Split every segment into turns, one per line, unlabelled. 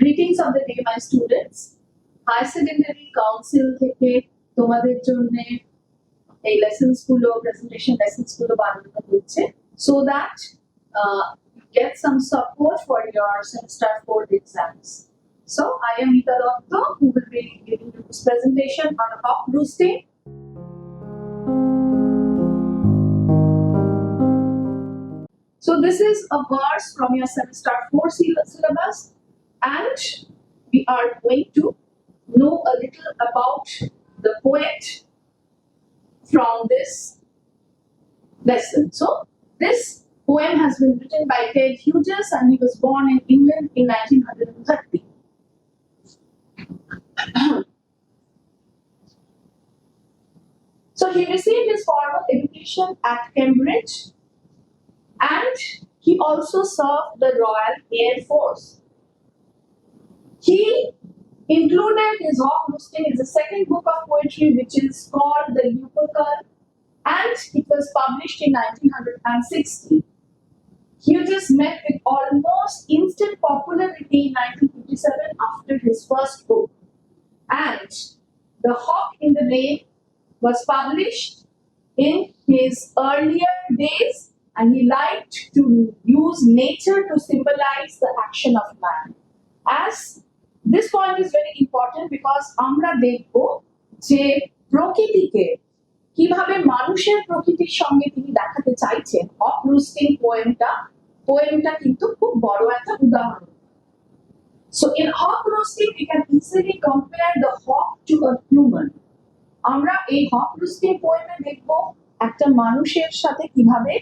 Greetings of the day, my students. Higher Secondary Council থেকে তোমাদের জন্য এই lessons গুলো, presentation lessons গুলো বানানো হচ্ছে so that you get some support for your semester 4 exams. So I am Nita Dotto, who will be giving you this presentation on hawk roosting. So this is a verse from your semester 4 syllabus, and we are going to know a little about the poet from this lesson. So this poem has been written by Ted Hughes, and he was born in England in 1930. So he received his formal education at Cambridge, and he also served the Royal Air Force. He included his hawk roosting in the second book of poetry, which is called The Lupercal, and it was published in 1960. Hughes met with almost instant popularity in 1957 after his first book, and The Hawk in the Lane was published in his earlier days, and he liked to use nature to symbolize the action of man. As this point is very important because আমরা দেখব যে প্রকৃতিকে কিভাবে মানুষের প্রকৃতির সঙ্গে তিনি দেখাতে চাইছেন। হক রুস্টিং পোয়েমটা কিন্তু খুব বড় একটা উদাহরণ। So in hawk roosting we can easily compare the hawk to a human. আমরা এই হক রুস্টিং পোয়েমে দেখব একটা মানুষের সাথে কিভাবে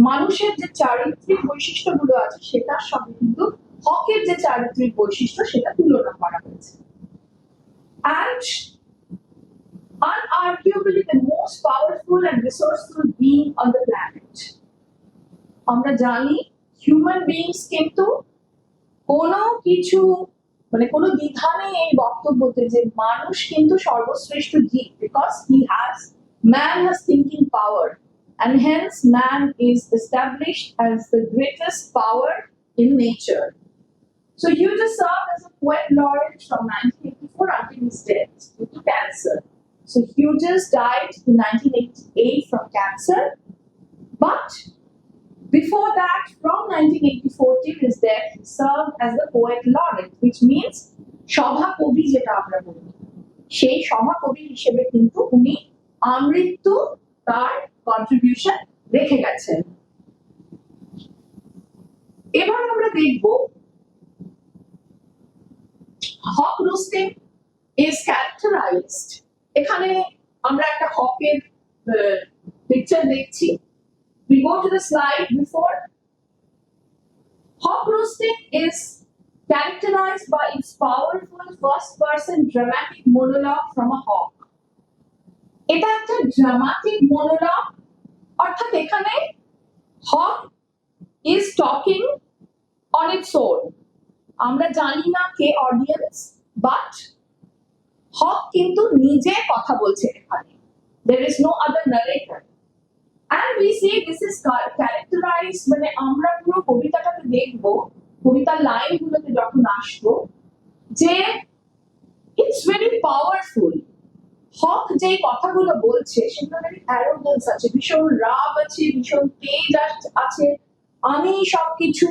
মানুষের যে চারিত্রিক বৈশিষ্ট্যগুলো আছে সেটার সঙ্গে কিন্তু হকের যে চারিত্রিক বৈশিষ্ট্য সেটা তুলনা করা হয়েছে। And unarguably the most powerful and resourceful being on the planet. আমরা জানি হিউম্যান বিংস কিন্তু কোনো কিছু মানে কোনো দ্বিধা নেই এই বক্তব্যতে যে মানুষ কিন্তু সর্বশ্রেষ্ঠ জীব, because man has thinking power, and hence man is established as the greatest power in nature. So Hughes served as a poet laureate from 1984 until his death due to cancer. So Hughes died in 1988 from cancer, but before that, from 1984 till his death, he served as the poet laureate, which means সভা কবি যেটা আমরা বলি, সেই সভা কবি হিসেবে কিন্তু উনি আমৃত্যু তার কন্ট্রিবিউশন রেখে গেছেন। এবার আমরা দেখব hawk roosting is characterized. এখানে আমরা একটা হকের পিকচার দেখছি। We go to the slide before. Hawk roosting is characterized by its powerful first-person dramatic monologue from a hawk. এটা একটা dramatic monologue, অর্থাৎ এখানে hawk is talking on its own. আমরা জানি না কে অডিয়েন্স, বাট হক কিন্তু নিজে কথা বলছে এখানে। There is no other narrator. And we see this is characterized মানে আমরা পুরো কবিতাটাকে দেখবো, কবিতার লাইনগুলোতে যখন আসবো, যে it's very powerful. হক যে কথাগুলো বলছে সেগুলো very arrogance আছে, ভীষণ রাগ আছে, ভীষণ তেজ আছে, আমি সবকিছু,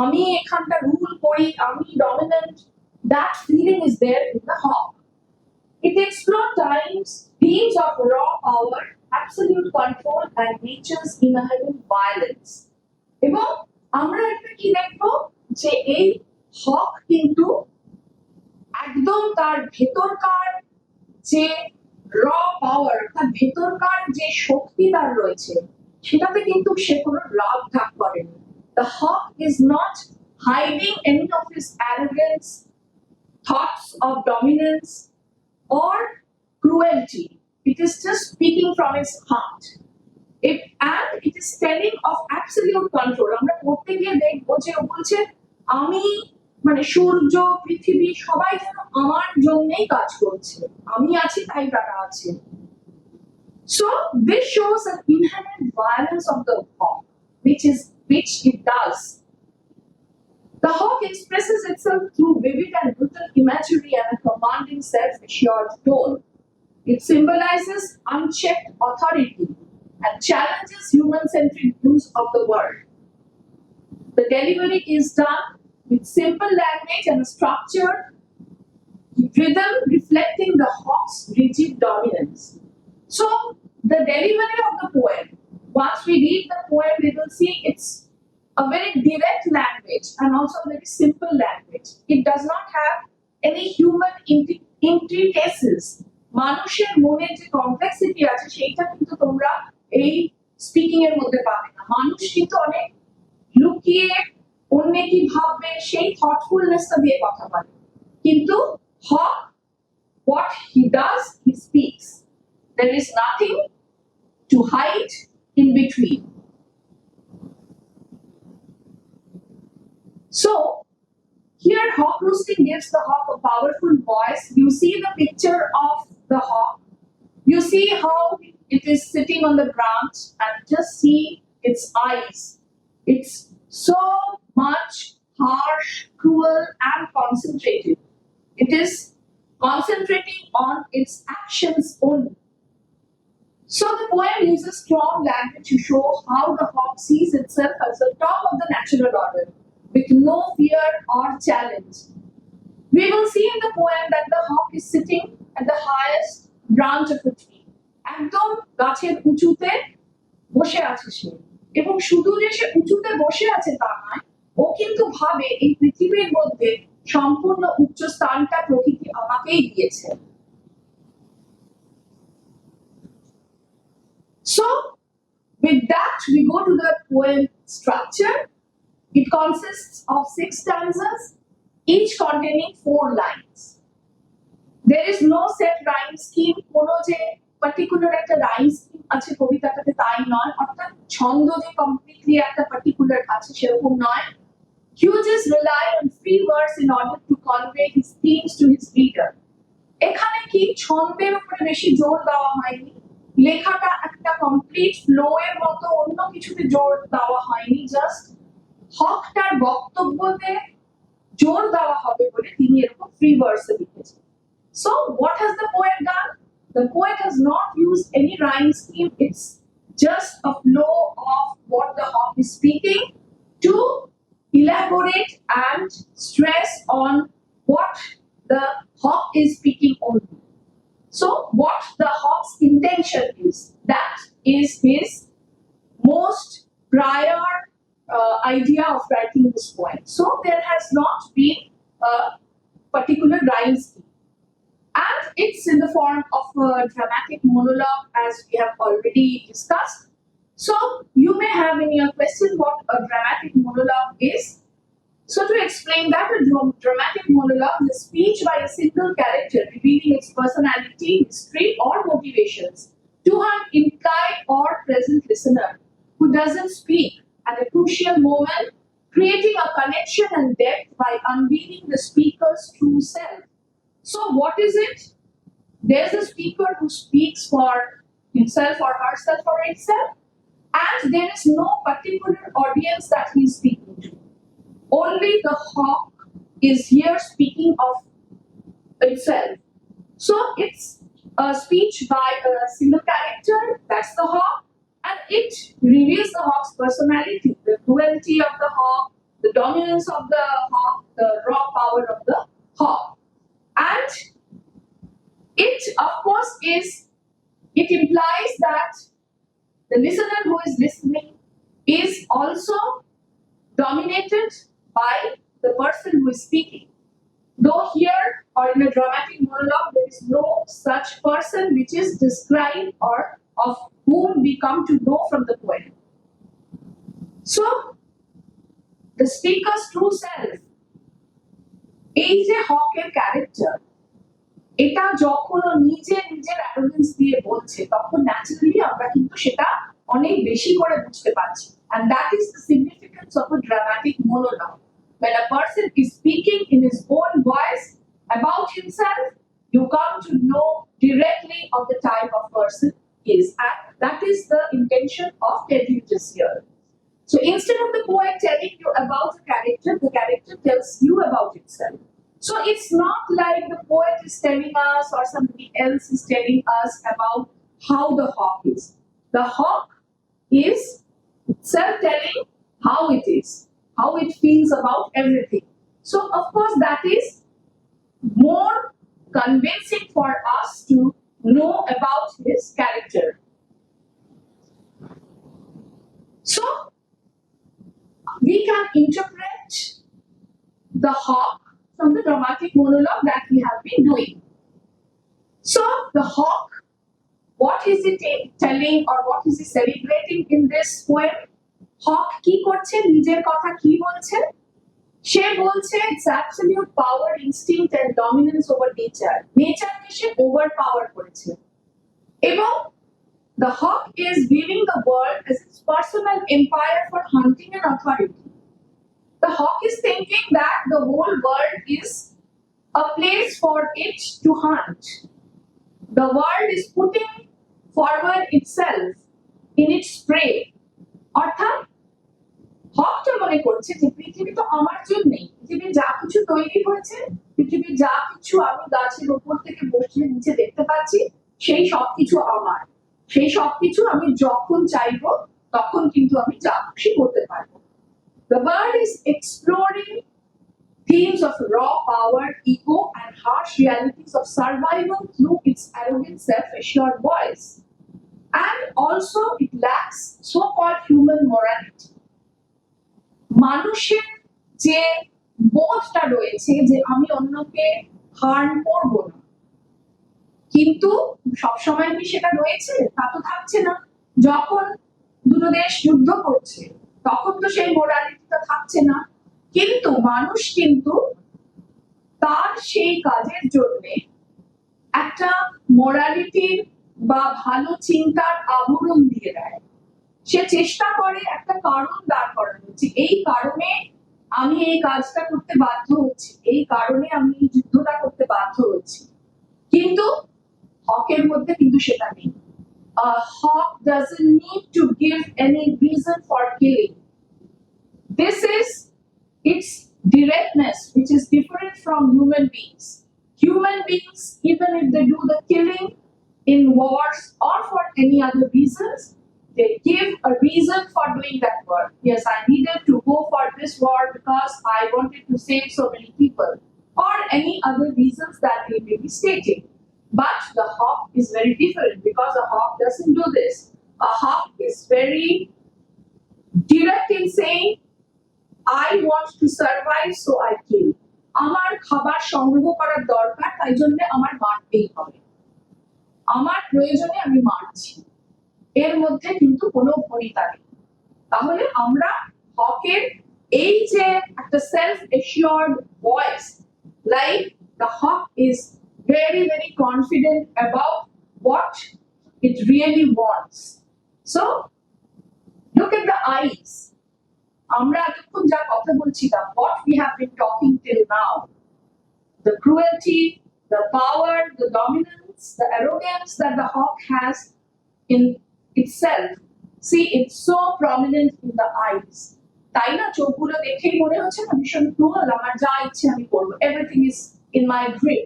আমি এখানটা রুল করি, আমি dominant, that feeling is there in the hawk. It explores themes of raw power, absolute control, and nature's inherent violence. এবং আমরা একটা কি দেখবো যে এই হক কিন্তু একদম তার ভেতরকার যে র পাওয়ার, তার ভেতরকার যে শক্তি তার রয়েছে সেটাতে কিন্তু সে কোনো রাগ ঢাক করেনি। The hawk is not hiding any of his arrogance, thoughts of dominance or cruelty. It is just speaking from his heart. It is telling of absolute control. আমরা পড়তে গিয়ে দেখবো যে ও বলছে আমি মানে সূর্য, পৃথিবী সবাই যেন আমার জন্যই কাজ করছে, আমি আছি তাই তারা আছে। So this shows an inherent violence of the hawk, which it does. The hawk expresses itself through vivid and brutal imagery and a commanding self-assured tone. It symbolizes unchecked authority and challenges human-centric views of the world. The delivery is done with simple language and a structured rhythm reflecting the hawk's rigid dominance. So, the delivery of the poem, once we read the poem, we will see it's a very direct language and also a very simple language. It does not have any human intricacies. মানুষের মনে যে complexity আছে সেইটা কিন্তু তোমরা এই speaking এর মধ্যে পাবে না। মানুষ কিন্তু অনেক লুকিয়ে অন্য কি ভাববে সেই থটফুলনেসটা দিয়ে কথা বলে, কিন্তু হক what he does he speaks. There is nothing to hide in between. So here hawk roosting gives the hawk a powerful voice. You see the picture of the hawk, you see how it is sitting on the branch and just see its eyes. It's so much harsh, cruel and concentrated. It is concentrating on its actions only. So the poem uses strong language to show how the hawk sees itself as the top of the natural order, with no fear or challenge. We will see in the poem that the hawk is sitting at the highest branch of a tree. একদম গাছের উঁচুতে বসে আছে সে, এবং শুধু যে সে উঁচুতে বসে আছে তা নয়, ও কিন্তু ভাবে এই পৃথিবীর মধ্যে সম্পূর্ণ উচ্চ স্থানটা প্রকৃতি আমাকেই দিয়েছে। So with that we go to the poem structure. It consists of 6 stanzas, each containing 4 lines. There is no set rhyme scheme, কোনো যে particular একটা rhyme scheme আছে কবিতাটাতে তাই নয়, অর্থাৎ ছন্দ যে completely একটা particular আছে সেরকম নয়। Hughes rely on free verse in order to convey his themes to his reader. এখানে কি ছন্দের উপরে বেশি জোর দেওয়া হয়নি, লেখাটা একটা কমপ্লিট ফ্লো এর মতো, অন্য কিছুতে জোর দেওয়া হয়নি, জাস্ট হকটার বক্তব্যতে জোর দেওয়া হবে বলে তিনি এরকম ফ্রি ভার্সে লিখেছেন। So what has the poet done? The poet has not used any rhyme scheme. It's just a flow of what the hawk is speaking to elaborate and stress on what the hawk is speaking only. So what the hawk's intention is, that is his most prior idea of writing this poem. So there has not been a particular rhyme scheme. And it's in the form of a dramatic monologue, as we have already discussed. So you may have in your question what a dramatic monologue is. So to explain that, a dramatic monologue is a speech by a single character revealing its personality, history or motivations to an implied or present listener who doesn't speak at a crucial moment, creating a connection and depth by unveiling the speaker's true self. So what is it? There's a speaker who speaks for himself or herself or itself, and there is no particular audience that he is speaking to. Only the hawk is here speaking of itself. So it's a speech by a single character, that's the hawk, and it reveals the hawk's personality, the cruelty of the hawk, the dominance of the hawk, the raw power of the hawk. And it, of course, it implies that the listener who is listening is also dominated by the person who is speaking. Though here or in a dramatic monologue there is no such person which is described or of whom we come to know from the poem. So the speaker's true self, এই যে হকের character, এটা যখন ও নিজের arrogance দিয়ে বলছে তখন naturally আমরা কিন্তু সেটা অনেক বেশি করে বুঝতে পারছি, and that is the significance of a dramatic monologue. When a person is speaking in his own voice about himself, you come to know directly of the type of person he is, and that is the intention of Teddy here. So instead of the poet telling you about the character tells you about itself. So it's not like the poet is telling us or somebody else is telling us about how the hawk is. The hawk is self-telling how it is, how it feels about everything. So of course that is more convincing for us to know about his character. So we can interpret the hawk from the dramatic monologue that we have been doing. So the hawk, what is it telling or what is it celebrating in this poem? Hawk কি করছে, নিজের কথা কি বলছে? সে বলছে it's absolute power, instinct and dominance over nature. নেচারকে say overpower করেছে। এবং the hawk is viewing the world as its personal empire for hunting and authority. The hawk is thinking that the whole world is a place for it to hunt. The world is putting forward itself in its prey. অর্থাৎ হকটা মনে করছে যে পৃথিবী তো আমার জন্যই, পৃথিবীর যা কিছু তৈরি হয়েছে, পৃথিবীর যা কিছু আমি গাছের উপর থেকে বসে নিচে দেখতে পাচ্ছি, সেই সবকিছু আমার, সেই সবকিছু আমি যখন চাইবো তখন কিন্তু আমি যা খুশি করতে পারবো। The bird is exploring themes of raw power, ego, and harsh realities of survival through its arrogant, self-assured voice. And also, it lacks so-called human morality. মানুষের যে বোধটা রয়েছে যে আমি অন্যকে হার্ম করব না, কিন্তু সবসময় কি সেটা রয়েছে? তা তো থাকছে না। যখন দুটো দেশ যুদ্ধ করছে তখন তো সেই মোরালিটিটা থাকছে না, কিন্তু মানুষ কিন্তু তার সেই কাজের জন্য একটা মোরালিটির বা ভালো চিন্তার আবরণ দিয়ে দেয়। সে চেষ্টা করে একটা কারণ দাঁড় করানো, যে এই কারণে আমি এই কাজটা করতে বাধ্য হচ্ছি, এই কারণে আমি এই যুদ্ধটা করতে বাধ্য হচ্ছি। কিন্তু হকের মধ্যে কিন্তু সেটা নেই। A hawk doesn't need to give any reason for killing. This is its directness, which is different from human beings. Human beings, even if they do the killing in wars or for any other reasons, they give a reason for doing that work. Yes, I needed to go for this war because I wanted to save so many people, or any other reasons that they may be stating. But the hawk is very different, because a hawk doesn't do this. A hawk is very direct in saying, I want to survive, so I kill. আমার খাবার সংগ্রহ করার দরকার, তাই জন্য আমার মারতেই হবে, আমার প্রয়োজনে আমি মারছি, এর মধ্যে কিন্তু কোনো ভনিতা নেই। তাহলে আমরা হকের এই যে একটা self assured voice, like the hawk is very very confident about what it really wants. So look at the eyes. আমরা এতক্ষণ যা কথা বলছিলাম, what we have been talking till now, the cruelty, the power, the dominance, the arrogance that the hawk has in itself, see, it's so prominent in the eyes. তাই না? চোখগুলো দেখেই মনে হচ্ছে না ভীষণ ক্রুয়েল, আমার যা ইচ্ছে আমি করবো, everything is in my grip,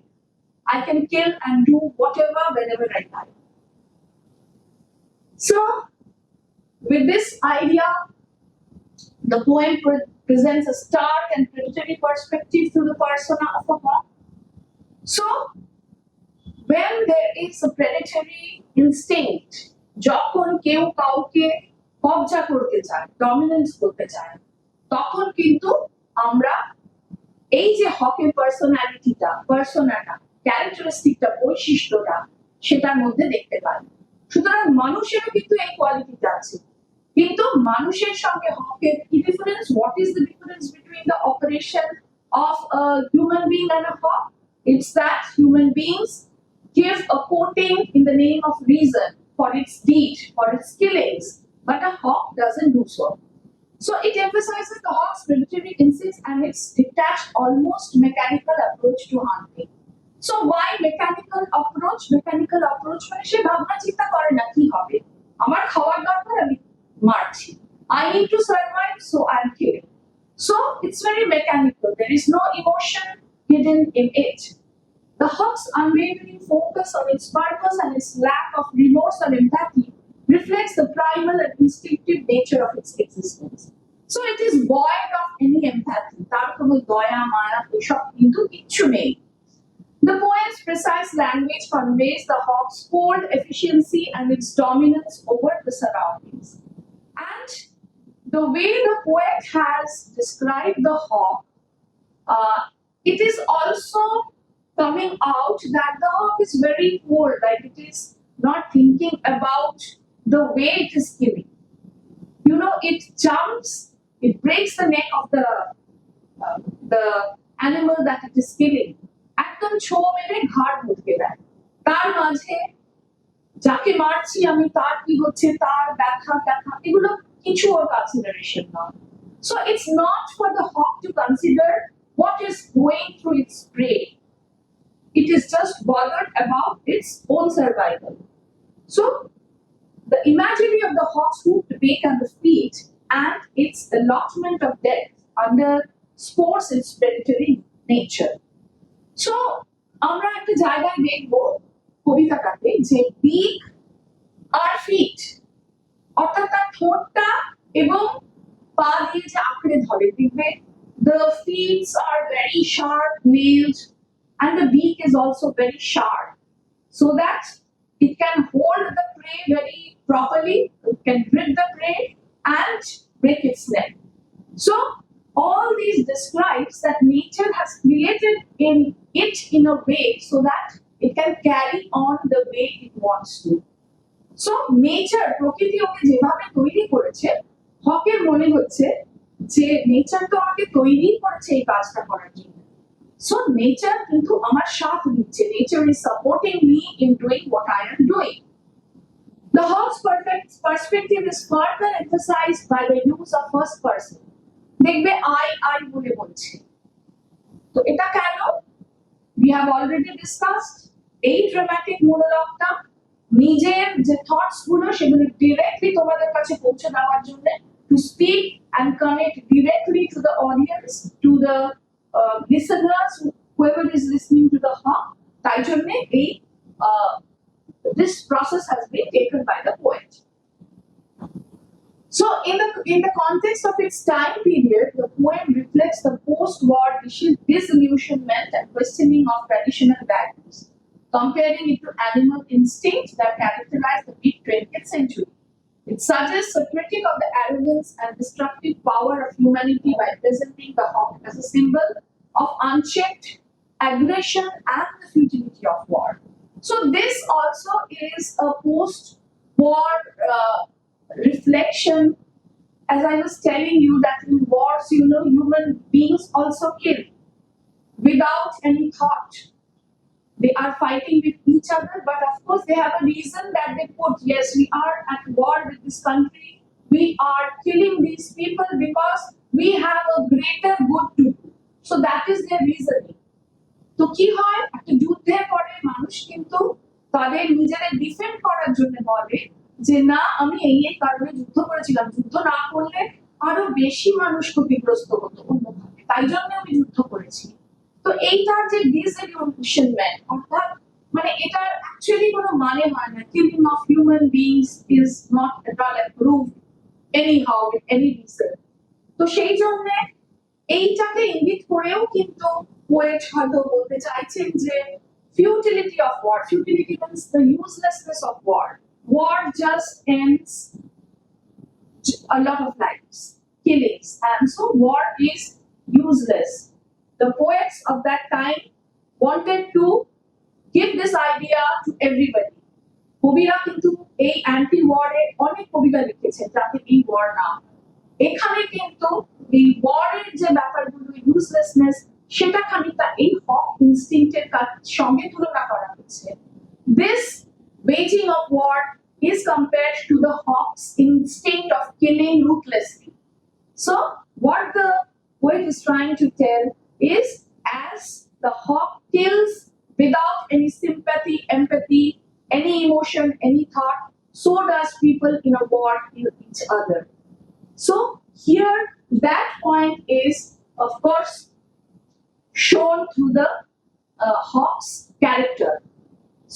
I can kill and do whatever whenever I like. So with this idea, the poem presents a stark and predatory perspective through the persona of a hawk. So when there is a predatory instinct, যখন কেউ কাউকে কবজা করতে চায়, dominance করতে চায়, তখন কিন্তু আমরা এই যে হকের পার্সোনাটা, ক্যারেক্টারিস্টিকটা, বৈশিষ্ট্যটা সেটার মধ্যে দেখতে পাই। সুতরাং মানুষেরও কিন্তু এই কোয়ালিটিটা আছে, কিন্তু মানুষের সঙ্গে হকের কি difference? What is the difference between the operation of a human being and a hawk? It's that human beings give a coating in the name of reason for its deed, for its killings, but a hawk doesn't do so. So it emphasizes the hawk's predatory instincts and its detached, almost mechanical approach to hunting. So why mechanical approach? Mechanical approach মানে সে ভাবনা চিন্তা করে না কি হবে, আমার খাওয়ার দরকার, আমি মারছি, I need to survive, so I'm killing. So it's very mechanical. There is no emotion hidden in it. The hawk's unwavering focus on its purpose and its lack of remorse or empathy reflects the primal and instinctive nature of its existence. So it is void of any empathy. তার কোনো দয়া মায়া এসব কিন্তু কিচ্ছু নেই. The poem's precise language conveys the hawk's cold efficiency and its dominance over the surroundings. And the way the poet has described the hawk, it is also coming out that the hawk is very cold, like it is not thinking about the way it is killing. You know, it jumps, it breaks the neck of the animal that it is killing. একদম ছো মেরে ঘাড় মুটকে দেয়. তার মাঝে যাকে মারছি আমি তার কি হচ্ছে তার ব্যথা ব্যথা এগুলো কিছু ওর কনসিডারেশন না. So it's not for the hawk to consider what is going through its prey. It is just bothered about its own survival. So the imagery of the hawk's hooked beak and the feet and its allotment of death underscores its predatory nature. So আমরা একটা জায়গায় দেখব কবিতাটাতে যে beak আর feet অর্থাৎ তার ঠোঁটটা এবং পা দিয়ে যে আঁকড়ে ধরে দেখবে the feet are very sharp nailed and the beak is also very sharp so that it can hold the prey very properly, it can grip the prey and break its neck. So all these describes that nature has created it in a way so that it can carry on the way it wants to. So nature প্রকৃতি ওকে যেভাবে তৈরি করেছে হকের মনে হচ্ছে যে nature তো আমাকে তৈরি করেছে এই কাজটা করার জন্য. So nature কিন্তু আমার সাথ দিচ্ছে. Nature is supporting me in doing what I am doing. The hawk's perfect perspective is further emphasized by the use of first person. দেখবে I বলে বলছে. তো এটা কেন? We have already discussed এই dramatic monologue-টা নিজের যে থটস গুলো সেগুলো ডিরেক্টলি তোমাদের কাছে পৌঁছে দেওয়ার জন্য to speak and connect directly to the audience, to the listeners, whoever is listening to the hawk. তাই জন্য এই this process has been taken by the poet. So in the context of its time period, the poem reflects the post-war disillusionment and questioning of traditional values, comparing it to animal instincts that characterized the mid-20th century. It suggests a critique of the arrogance and destructive power of humanity by presenting the hawk as a symbol of unchecked aggression and the futility of war. So this also is a post-war reflection, as I was telling you that in wars, you know, human beings also kill without any thought. They are fighting with each other, but of course they have a reason that they put, yes, we are at war with this country, we are killing these people because we have a greater good to do. So that is their reasoning. তো কি হয় একটা যুদ্ধের পরে মানুষ কিন্তু তাদের নিজেদের ডিফেন্ড করার জন্য বলে যে না আমি এই কারণে যুদ্ধ করেছিলাম, যুদ্ধ না করলে আরো বেশি মানুষ ক্ষতিগ্রস্ত হতো অন্যভাবে, তাই জন্য আমি যুদ্ধ করেছি. তো এইটার যে ডিসএলিউশনমেন্ট অর্থাৎ মানে এটার অ্যাকচুয়ালি কোনো মানে হয় না. Killing of human beings is not at all approved anyhow with any reason. তো সেই জন্য এইটাকে ইঙ্গিত করেও কিন্তু পোয়েট হয়তো বলতে চাইছেন যে futility of war. Futility means the uselessness of war. War just ends a lot of lives, killings, and so war is useless. The poets of that time wanted to give this idea to everybody. কবিরা কিন্তু এই anti ওয়ারে অনেক কবিতা লিখেছেন যাতে এই war না. এখানে কিন্তু এই ওয়ারের যে ব্যাপারগুলো ইউজলেসনেস সেটা খানিকটা এই হক ইনস্টিংক্টের সঙ্গে তুলনা করা হচ্ছে. This waging of war is compared to the hawk's instinct of killing ruthlessly. So what the poet is trying to tell is as the hawk kills without any sympathy, empathy, any emotion, any thought, so does people in a war kill each other. So here that point is of course shown through the hawk's character.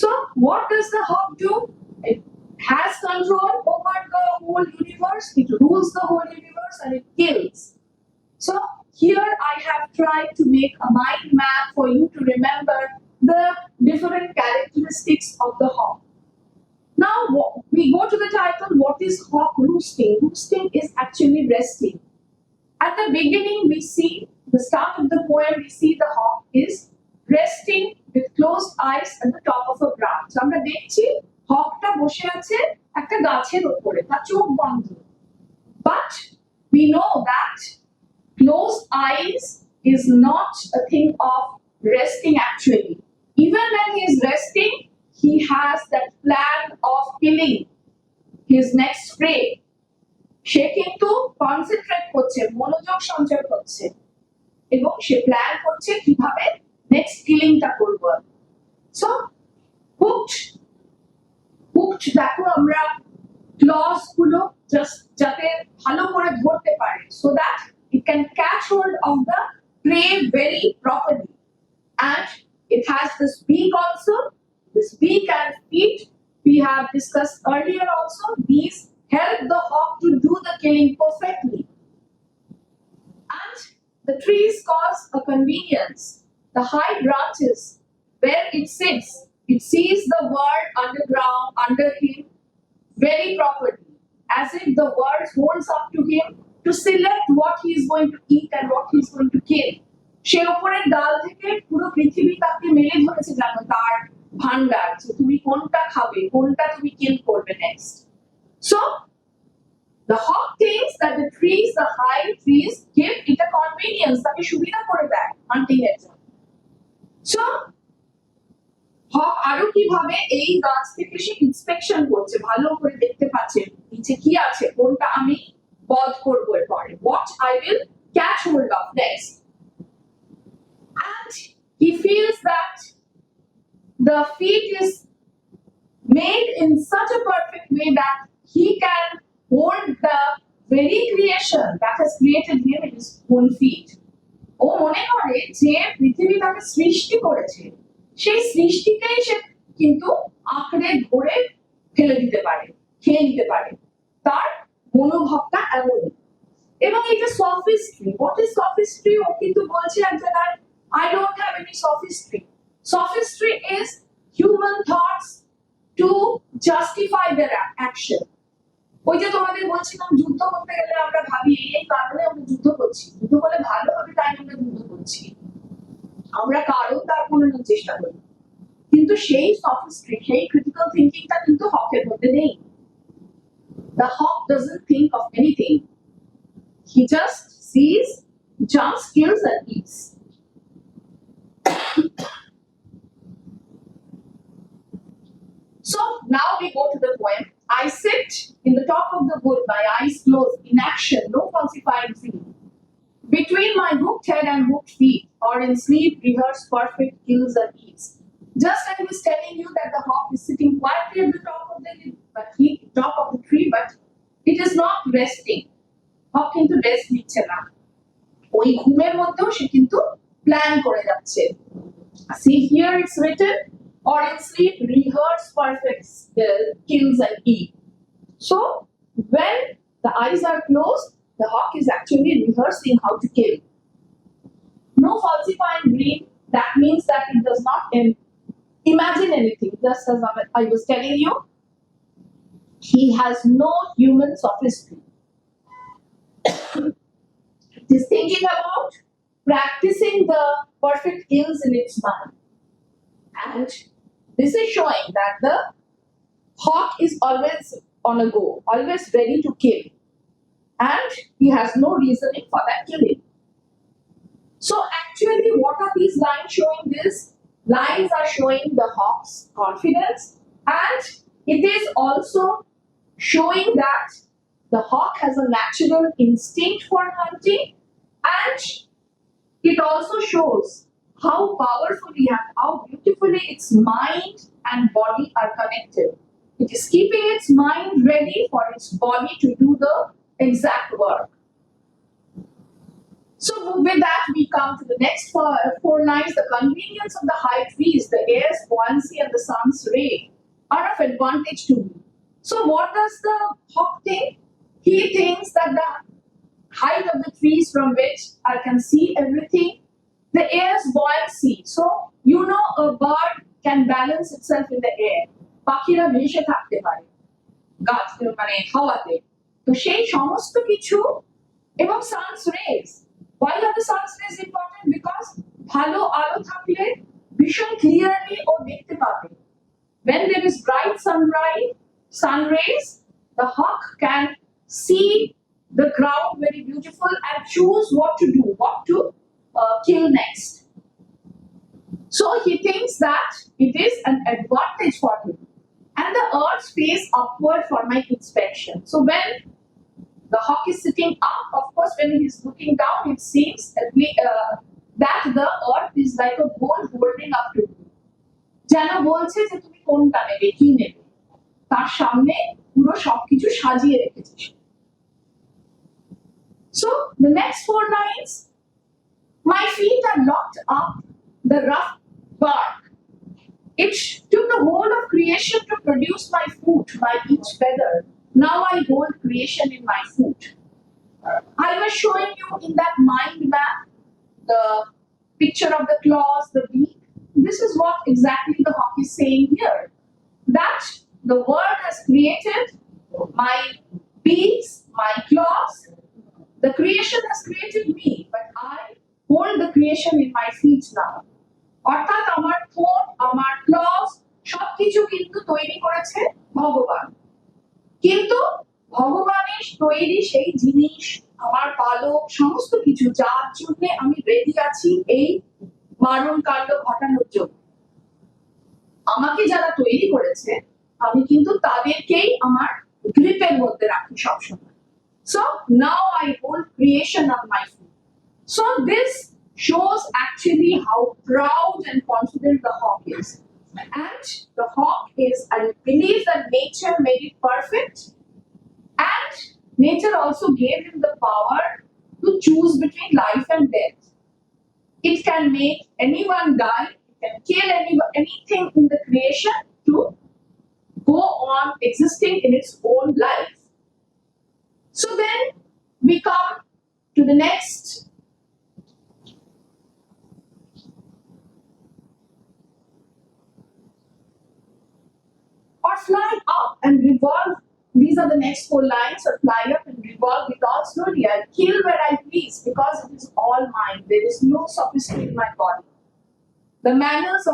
So what does the hawk do? It has control over the whole universe, it rules the whole universe, and it kills. So here I have tried to make a mind map for you to remember the different characteristics of the hawk. Now we go to the title, what is hawk roosting? Roosting is actually resting. At the beginning we see, the start of the poem, we see the hawk is resting with closed eyes at the top of a branch. So আমরা দেখছি হকটা বসে আছে একটা গাছের উপরে, তার চোখ বন্ধ। But we know that closed eyes is not a thing of resting actually. Even when he is resting, he has that plan of killing his next prey. সে কিন্তু কনসেন্ট্রেট করছে, মনোযোগ সঞ্চয় করছে এবং সে প্ল্যান করছে কিভাবে নেক্সট কিলিংটা করব। সো হুকড দেখো আমরা ক্লজ গুলো জাস্ট যাতে ভালো করে ধরতে পারে, so that it can catch hold of the prey very properly. And it has this beak also, this beak and feet we have discussed earlier also. These help the hawk to do the killing perfectly. And the trees cause a convenience. The high branches where it sits, it sees the world underground under him very properly, as if the world holds up to him to select what he is going to eat and what he is going to kill. সে উপরের ডাল থেকে পুরো পৃথিবী তাকে মেলে ধরেছে, জানো, তার ভান্ডার, যে তুমি কোনটা খাবে, কোনটা তুমি কিল করবে next. So the hawk thinks that the trees, the high trees, give it a convenience, তাকে সুবিধা করে দেয় হান্টিং এর জন্য। So হক আরো কিভাবে এই গাছ থেকে সে ইন্সপেকশন করছে, ভালো করে দেখতে পাচ্ছে নিচে কি আছে, কোনটা আমি বধ করব এরপরে, what I will catch hold of next. And he feels that the feat is made in such a perfect way that he can hold the very creation that has created him in his own feet. ও মনে করে যে পৃথিবী তাকে সৃষ্টি করেছে, সেই সৃষ্টিকেই সে কিন্তু আঁকড়ে ধরে ফেলে দিতে পারে, খেয়ে নিতে পারে, তার মনোভাবটা এমন। এবং এই যে সফিস্ট্রি, হোয়াট ইজ সফিস্ট্রি? ও কিন্তু বলছে এক জায়গায়, I don't have any sophistry. Sophistry is human thoughts to justify their action. ওই যে তোমাদের বলছিলাম, যুদ্ধ করতে গেলে আমরা ভাবি এই কারণে আমরা যুদ্ধ করছি, যুদ্ধ করলে ভালো হবে তাই আমরা যুদ্ধ করছি, আমরা কারণ তার কোনো চেষ্টা করি, কিন্তু সেই সফিস্ট্রি, সেই ক্রিটিক্যাল থিংকিংটা কিন্তু হকের মধ্যে নেই। The hawk doesn't think of anything. He just sees, jumps, kills and eats. So now we go to the poem. I sit in the top of the wood, my eyes closed, in action, no falsified zeal. Between my hooked head and hooked feet, or in sleep, rehearse perfect kills and eats. Just I was telling you that the hawk is sitting quietly at the top of the tree, but it is not resting. Hawk কিন্তু rest নিচ্ছে না, ওই ঘুমের মধ্যেও সে কিন্তু plan করে যাচ্ছে। See here it's written, or in sleep rehearse perfect kills and eat. So when the eyes are closed, the hawk is actually rehearsing how to kill. No falsifying dream, that means that it does not imagine anything. Just as I was telling you, he has no human sophistry. It is thinking about practicing the perfect kills in its mind. And this is showing that the hawk is always on a go, always ready to kill. And he has no reasoning for that killing. So actually, what are these lines showing this? Lines are showing the hawk's confidence, and it is also showing that the hawk has a natural instinct for hunting, and it also shows how powerfully and how beautifully its mind and body are connected. It is keeping its mind ready for its body to do the exact work. So with that, we come to the next four lines. The convenience of the high trees, the air's buoyancy, and the sun's ray are of advantage to me. So what does the hawk think? He thinks that the height of the trees from which I can see everything, the air's buoyancy. So you know a bird can balance itself in the air. পাখিরা ভেসে থাকতে পারে গাছ মানে হাওয়াতে, তো সেই সমস্ত কিছু এবং sun's rays. Why are the sun's rays important? Because ভালো আলো থাকলে ভীষণ ক্লিয়ারলি ও দেখতে পাবে. When there is bright sun rays, the hawk can see the ground very beautiful and choose what to do, what to kill next. So he thinks that it is an advantage for him. And the earth face upward for my inspection. So when the hawk is sitting up, of course, when he is looking down, it seems that the earth is like a bowl holding up to you. যেন বলছে যে তুমি কোনটা নেবে, কি নেবে, তার সামনে পুরো সবকিছু সাজিয়ে রেখেছিস. So the next four lines, my feet are locked up the rough bark. It took the whole of creation to produce my food by each feather. Now I hold creation in my foot. I was showing you in that mind map the picture of the claws, the beak. This is what exactly the hawk is saying here. That the world has created my beaks, my claws. The creation has created me, but I hold the creation in my feet now. অর্থাৎ আমার ঠোঁট, আমার clause সবকিছু কিন্তু তৈরি করেছে ভগবান. কিন্তু ভগবানের তৈরি সেই জিনিস, আমার পালক, সমস্ত কিছু যার জন্য আমি রেডি আছি এই মারণ কাণ্ড ঘটানোর জন্য, আমাকে যারা তৈরি করেছে আমি কিন্তু তাদেরকেই আমার গ্রিপের মধ্যে রাখি সবসময়. So now I hold creation on my feet. So this shows actually how proud and confident the hawk is. And the hawk is, I believe that nature made it perfect, and nature also gave him the power to choose between life and death. It can make anyone die, it can kill anything in the creation to go on existing in its own life. So then we come to the next or fly up and revolve. These are the next four lines. Or fly up and revolve with all slowly. I kill where I please because it is all mine. There is no sophistry in my body. The manners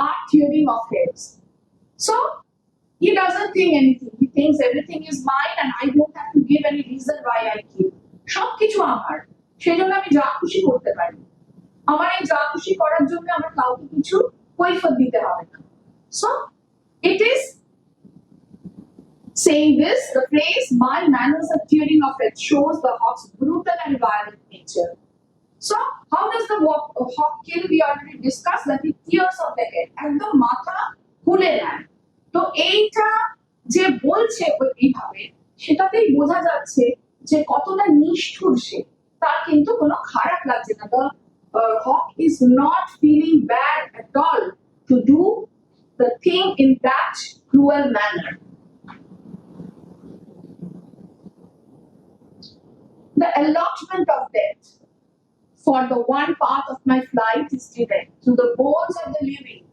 are tearing of heads. So he doesn't think anything. He thinks everything is mine and I don't have to give any reason why I kill. সবকিছু আমার, সেজন্য আমি যা খুশি করতে পারি. আমার এই যা খুশি করার জন্য আমার কাউকে কিছু কৈফিয়ত দিতে হবে না. So it is saying this, the phrase my manners are tearing of it shows the hawk's brutal and violent nature. So how does the hawk kill? We already discussed that it tears off the head and the মাথা খুলে নেয়. তো এইটা যে বলছে এইভাবে, সেটাতেই বোঝা যাচ্ছে যে কতটা নিষ্ঠুর সে, তার কিন্তু কোনো খারাপ লাগছে না. The hawk is not feeling bad at all to do the thing in that cruel manner. The allotment of death for the one path of my flight is direct to the bones of the living.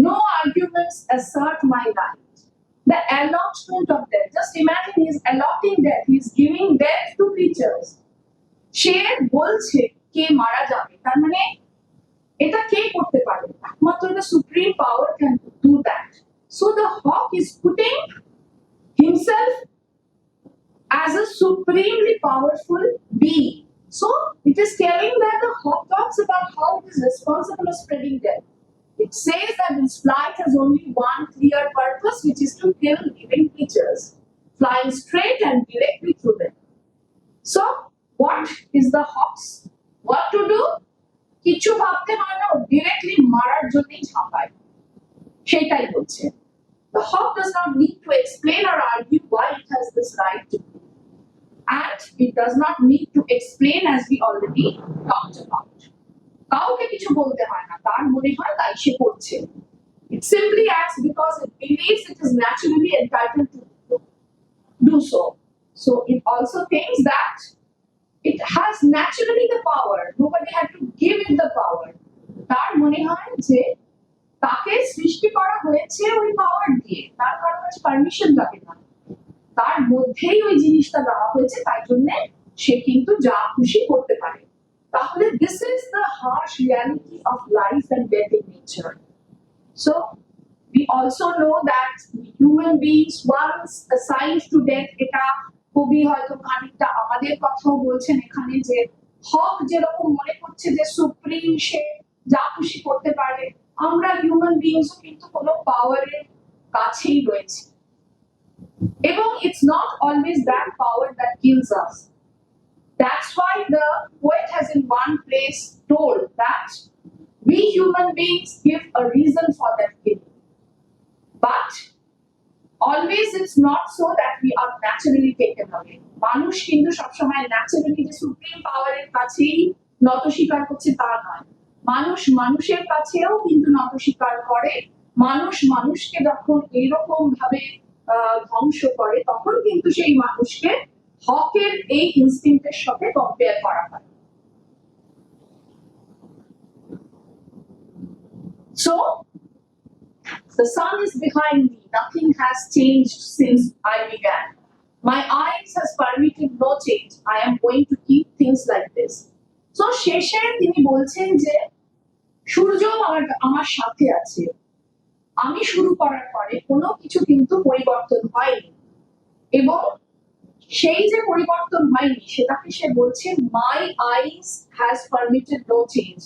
No arguments assert my right. The allotment of death. Just imagine he is allotting death. He is giving death to creatures. সে বলছে কে মারা যাবে, তার মানে এটা কে করতে পারে? একমাত্র the supreme power can do that. So the hawk is putting himself as a supremely powerful being. So it is telling that the hawk talks about how it is responsible for spreading death. It says that its flight has only one clear purpose, which is to kill living creatures, flying straight and directly through them. So what is the hawk's what to do? কিছু ভাবতে হয় না, directly মারার জন্যই ঝাঁপায়, সেটাই বলছে. The hawk does not need to explain or argue why it has this right to do. And it does not need to explain, as we already talked about. কাউকে কিছু বলতে হয় না, তার মনে হয় তাই সে করছে. It simply acts because it believes it is naturally entitled to do so. So it also thinks that it has naturally the power. Nobody had to give it the power. তার মনে হয় যে তাকে সৃষ্টি করা হয়েছে ওই পাওয়ার দিয়ে, তার কারো কাছে পারমিশন লাগে না, তার মধ্যেই ওই জিনিসটা দেওয়া হয়েছে, তাই জন্য সে কিন্তু যা খুশি করতে পারে. তাহলে this is the harsh reality of life and death in nature. So we also know that human beings once assigned to death, এটা কবি হয়তো খানিকটা আমাদের কথাও বলছেন এখানে, যে হক যেরকম মনে করছে যে সুপ্রিম, সে যা খুশি করতে পারে, আমরা হিউম্যান বিইংসও কিন্তু কোনো পাওয়ারের কাছেই রয়েছে. এবং it's not always that power that kills us. That's why the poet has in one place told that we human beings give a reason for that killing. But always it's not so that we are naturally taken away. মানুষ কিন্তু সবসময় naturally যে supreme পাওয়ারের কাছেই নত স্বীকার করছে তা নয়. মানুষ মানুষের কাছেও কিন্তু নত স্বীকার করে. মানুষ মানুষকে যখন এইরকম ভাবে ধ্বংস করে, তখন কিন্তু সেই মানুষকে হকের এই ইনস্টিংক্টের সাথে কম্পেয়ার করা হয়. So the sun is behind me. Nothing has changed since I began. My eyes has permitted no change. I am going to keep things like this. So শেষে তিনি বলছেন যে সূর্য আমার সাথে আছে. আমি শুরু করার পরে কোনো কিছু কিন্তু পরিবর্তন হয়নি, এবং সেই যে পরিবর্তন হয়নি সেটাকে সে বলছে my eyes has permitted no change.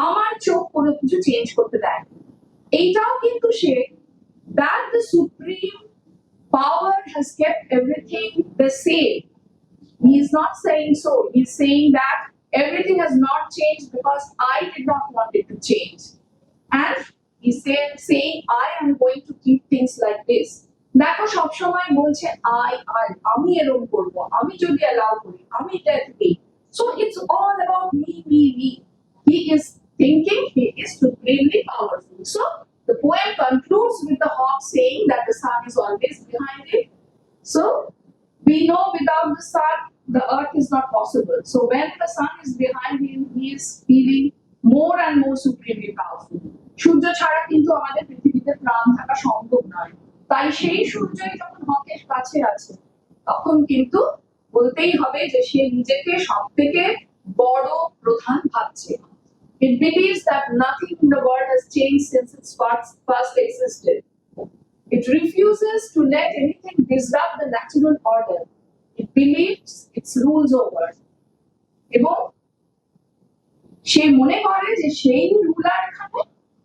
আমার চোখ কোনো কিছু চেঞ্জ করতে দেয়. এইটাও কিন্তু সে that the supreme power has kept everything the same. He is not saying so. He is saying that everything has not changed because I did not want it to change. And he is saying I am going to keep things like this. দেখো সবসময় বলছে আমি এরকম করবো, আমি যদি allow করি, আমি এটা করি. So it's all about me. He is thinking he is supremely powerful. So the poem concludes with the hawk saying that the sun is always behind it. So we know without the sun the earth is not possible. So when the sun is behind him, he is feeling more and more supremely powerful. সূর্য ছাড়া কিন্তু আমাদের পৃথিবীতে প্রাণ থাকা সম্ভব নয়. তাই সেই সূর্যই যখন হকের কাছে আছে, তখন কিন্তু বলতেই হবে যে সে নিজেকে সবথেকে বড় প্রধান ভাবছে. It believes that nothing in the world has changed since its first existed. It refuses to let anything disrupt the natural order. It believes its rules over. এবং সে মনে করে যে সেই রুলার এখানে,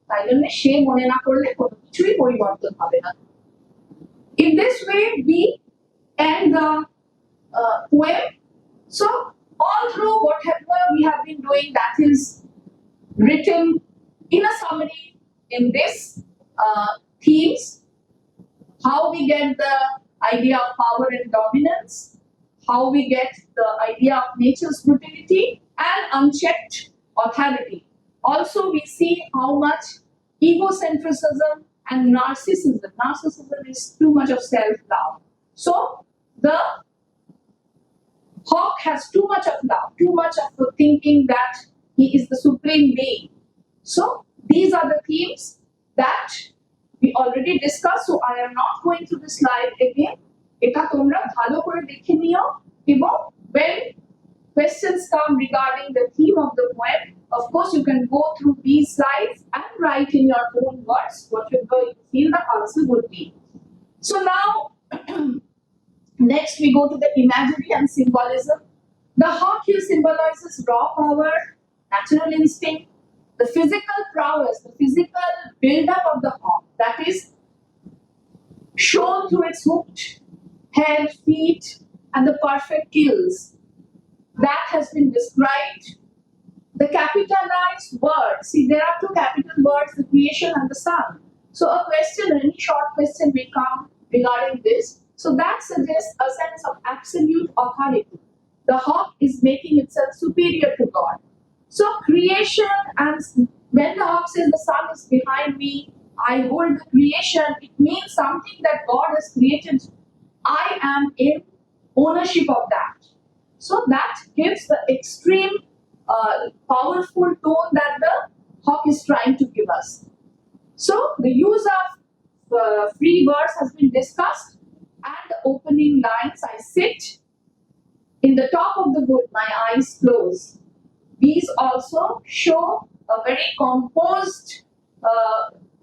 তাই জন্য সে মনে না করলে কোনো কিছুই পরিবর্তন হবে না. In this way, we end the poem. So, all through whatever we have been doing, that is written in a summary in this themes, how we get the idea of power and dominance, how we get the idea of nature's brutality and unchecked authority. Also, we see how much egocentrism and narcissism. Narcissism is too much of self-love. So the hawk has too much of love, too much of thinking that he is the supreme being. So these are the themes that we already discussed. So I am not going through the slide again. এটা তোমরা ভালো করে দেখে নিও, এবং when questions come regarding the theme of the poem, of course you can go through these slides and write in your own words what you're going to feel the answer would be. So now next we go to the imagery and symbolism. The hawk here symbolizes raw power, natural instinct, the physical prowess, the physical build-up of the hawk, that is shown through its hooked head, feet, and the perfect kills. That has been described. The capitalized words, see there are two capital words, the creation and the sun. So a question, any short question may come regarding this. So that suggests a sense of absolute authority. The hawk is making itself superior to God. So creation, and when the hawk says the sun is behind me, I hold the creation, it means something that God has created. I am in ownership of that. So that gives the extreme powerful tone that the hawk is trying to give us. So the use of free verse has been discussed, and the opening lines, I sit in the top of the wood, my eyes close. These also show a very composed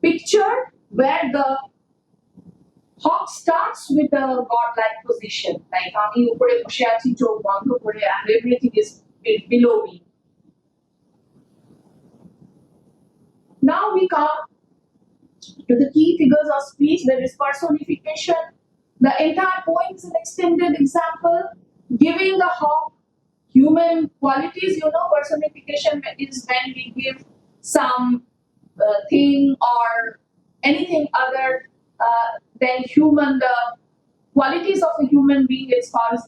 picture where the hawk starts with a godlike position, like আমি উপরে বসে আছি চোখ বন্ধ করে, and everything is below me. Now we come to the key figures of speech. There is personification. The entire poem is an extended example, giving the hawk human qualities. You know, personification is when we give some thing or anything other than human, the qualities of a human being is called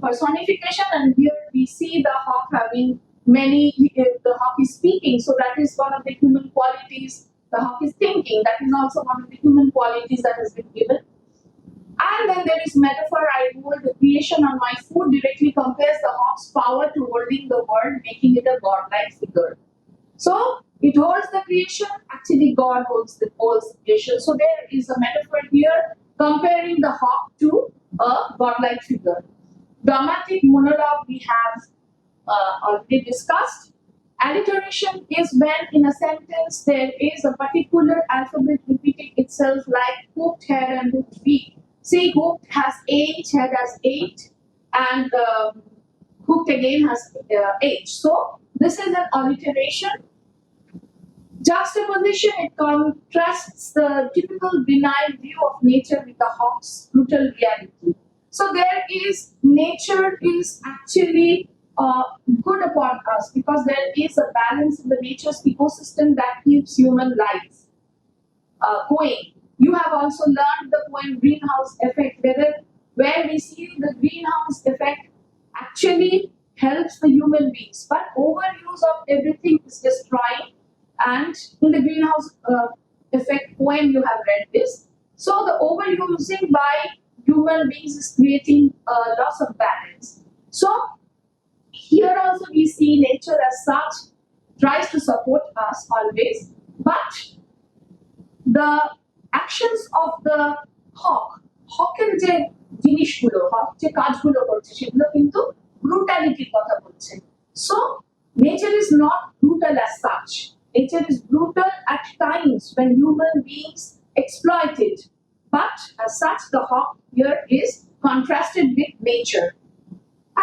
personification. And here we see the hawk having many, the hawk is speaking, so that is one of the human qualities. The hawk is thinking, that is also one of the human qualities that has been given. And then there is metaphor, I hold the creation on my foot, directly compares the hawk's power to holding the world, making it a godlike figure. So it holds the creation, actually God holds the creation. So there is a metaphor here comparing the hawk to a godlike figure. Dramatic monologue we have already discussed. Alliteration is when in a sentence there is a particular alphabet repeating itself, like hooked head and hooked feet. See, hooked has 8, head has 8, and hooked again has 8. So this is an alliteration. Juxtaposition, it contrasts the typical benign view of nature with the hawk's brutal reality. So there is, nature is actually good upon us because there is a balance in the nature's ecosystem that keeps human life going. You have also learned the poem greenhouse effect, where we see the greenhouse effect actually helps the human beings, but overuse of everything is destroying. And in the greenhouse effect poem, you have read this. So the overusing by human beings is creating a loss of balance. So here also we see nature as such tries to support us always, but the actions of the hawker যে জিনিসগুলো, হক যে কাজগুলো করছে সেগুলো কিন্তু ব্রুটালিটির কথা বলছে. So nature is not brutal as such. Nature is brutal at times when human beings exploit it, but as such the hawk here is contrasted with nature.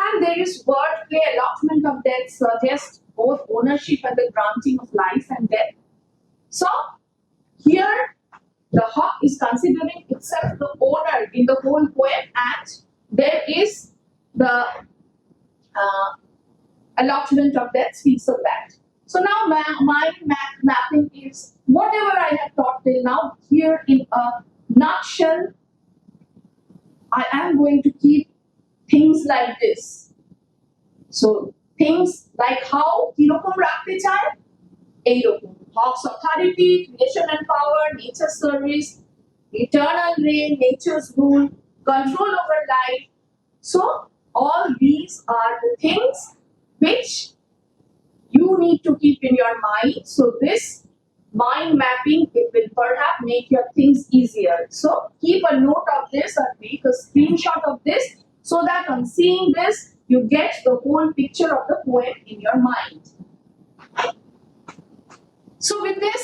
And there is wordplay, allotment of death suggests both ownership and the granting of life and death. So here the hawk is considering itself the owner in the whole poem, and there is the allotment of death speaks of that. So now my mapping is whatever I have taught till now. Here in a nutshell, I am going to keep things like this. So things like how কিরকম রাখতে চায় এইরকম, hawk's authority, creation and power, nature's service, eternal reign, nature's rule, control over life. So all these are the things which you need to keep in your mind. So this mind mapping, it will perhaps make your things easier. So keep a note of this or make a screenshot of this so that on seeing this, you get the whole picture of the poem in your mind. So with this,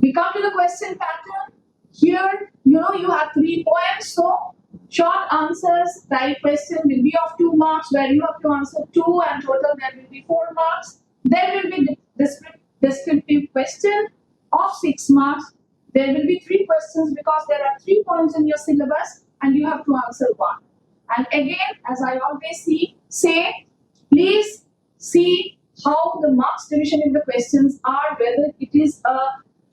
we come to the question pattern. Here, you have 3 poems. So short answers, type question will be of 2 marks, where you have to answer 2, and total there will be 4 marks. There will be descriptive question of 6 marks. There will be 3 questions because there are 3 poems in your syllabus and you have to answer 1. And again, as I always say, please see, how the marks division in the questions are, whether it is a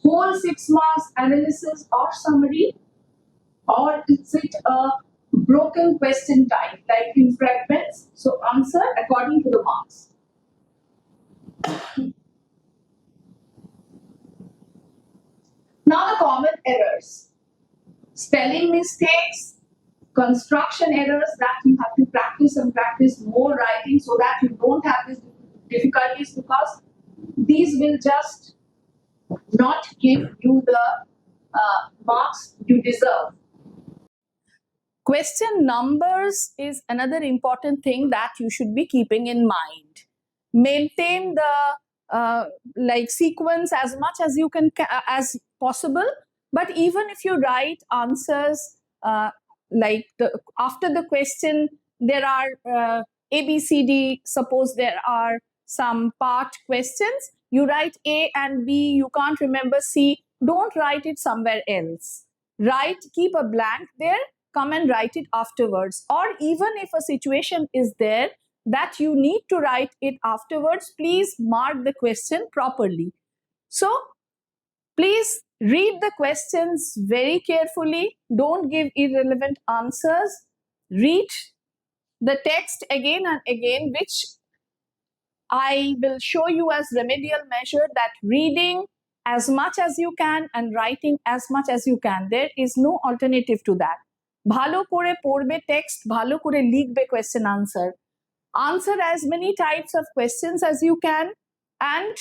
whole 6 marks analysis or summary, or is it a broken question type, like in fragments? So answer according to the marks. Now the common errors. Spelling mistakes, construction errors that you have to practice and practice more writing so that you don't have these difficulties, because these will just not give you the marks you deserve. Question numbers is another important thing that you should be keeping in mind. Maintain the sequence as much as you can as possible, but even if you write answers after the question there are A, B, C, D, suppose there are some part questions, you write A and B, you can't remember C, don't write it somewhere else. Keep a blank there, come and write it afterwards. Or even if a situation is there that you need to write it afterwards, please mark the question properly. So please read the questions very carefully. Don't give irrelevant answers. Read the text again and again, which I will show you as remedial measure, that reading as much as you can and writing as much as you can. There is no alternative to that. Bhalo kore porbe text, bhalo kore likhbe question answer. Answer as many types of questions as you can and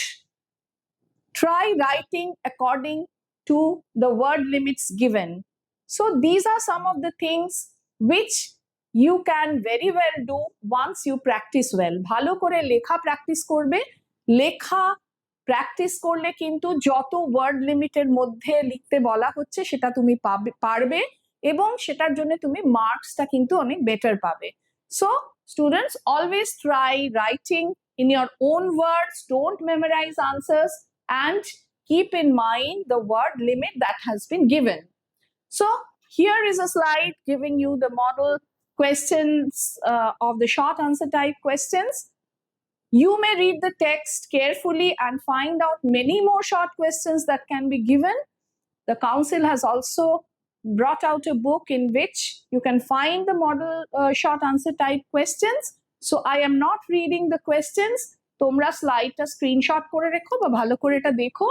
try writing according to the word limits given. So these are some of the things which you can very well do once you practice well. Bhalo kore lekha practice korbe, lekha practice korle kintu joto word limit er moddhe likhte bola hocche seta tumi parbe ebong setar jonne tumi marks ta kintu onek better pabe. So students, always try writing in your own words, don't memorize answers, and keep in mind the word limit that has been given. So here is a slide giving you the model questions of the short answer type questions. You may read the text carefully and find out many more short questions that can be given. The council has also brought out a book in which you can find the model short answer type questions. So I am not reading the questions. তোমরা স্লাইডটা screenshot করে রেখো বা ভালো করে এটা দেখো,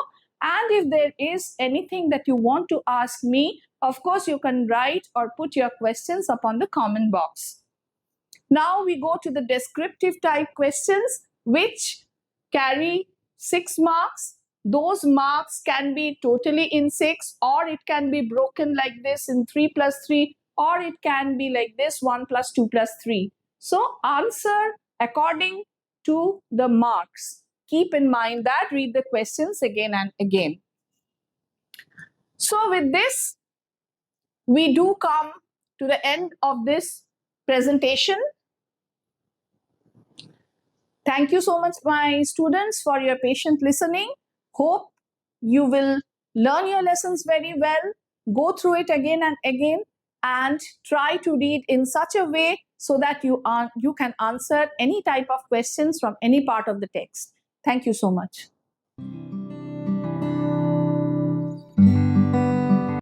and if there is anything that you want to ask me, of course you can write or put your questions upon the comment box. Now we go to the descriptive type questions which carry 6 marks. Those marks can be totally in 6, or it can be broken like this in 3 plus 3, or it can be like this 1 plus 2 plus 3. So answer according to the marks. Keep in mind that, read the questions again and again. So with this, we do come to the end of this presentation. Thank you so much, my students, for your patient listening. Hope you will learn your lessons very well, go through it again and again, and try to read in such a way so that you can answer any type of questions from any part of the text. Thank you so much.